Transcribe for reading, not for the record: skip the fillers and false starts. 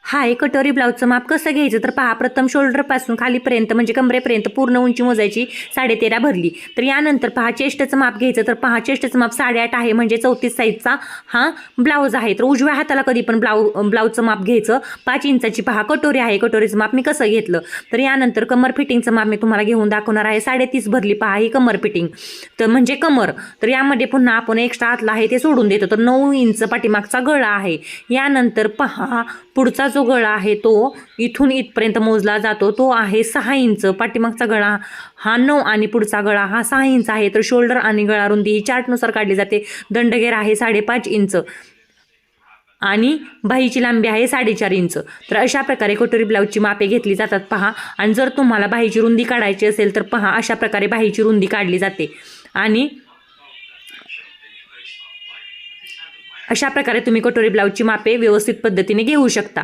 हा आहे कटोरी ब्लाऊजचं माप कसं घ्यायचं तर पहा, प्रथम शोल्डरपासून खालीपर्यंत म्हणजे कमरेपर्यंत पूर्ण उंची मोजायची, 13.5 भरली. तर यानंतर पहा चेस्टचं माप घ्यायचं तर पहा चेस्टचं माप 8.5 आहे, म्हणजे 34 साईजचा हा ब्लाऊज आहे. तर उजव्या हाताला कधी पण ब्लाऊजचं माप घ्यायचं. 5 इंचाची पहा कटोरी आहे, कटोरीचं माप मी कसं घेतलं तर यानंतर कमर फिटिंगचं माप मी तुम्हाला घेऊन दाखवणार आहे. 3.5 भरली पहा ही कमर फिटिंग, तर म्हणजे कमर. तर यामध्ये पुन्हा आपण एक्स्ट्रा आतला आहे ते सोडून देतो. तर 9 इंच पाठीमागचा गळा आहे. यानंतर पहा पुढचा जो गळा आहे तो इथून इथपर्यंत मोजला जातो, तो आहे 6 इंच. पाठीमागचा गळा हा 9 आणि पुढचा गळा हा 6 इंच आहे. तर शोल्डर आणि गळा रुंदी ही चार्टनुसार काढली जाते. दंडगेर आहे 5.5 इंच आणि बाहीची लांबी आहे 4.5 इंच. तर अशा प्रकारे कटोरी ब्लाऊजची मापे घेतली जातात पहा. आणि जर तुम्हाला बाहीची रुंदी काढायची असेल तर पहा अशा प्रकारे बाहीची रुंदी काढली जाते. आणि अशा प्रकारे तुम्ही कटोरी ब्लाऊजची मापे व्यवस्थित पद्धतीने घेऊ शकता.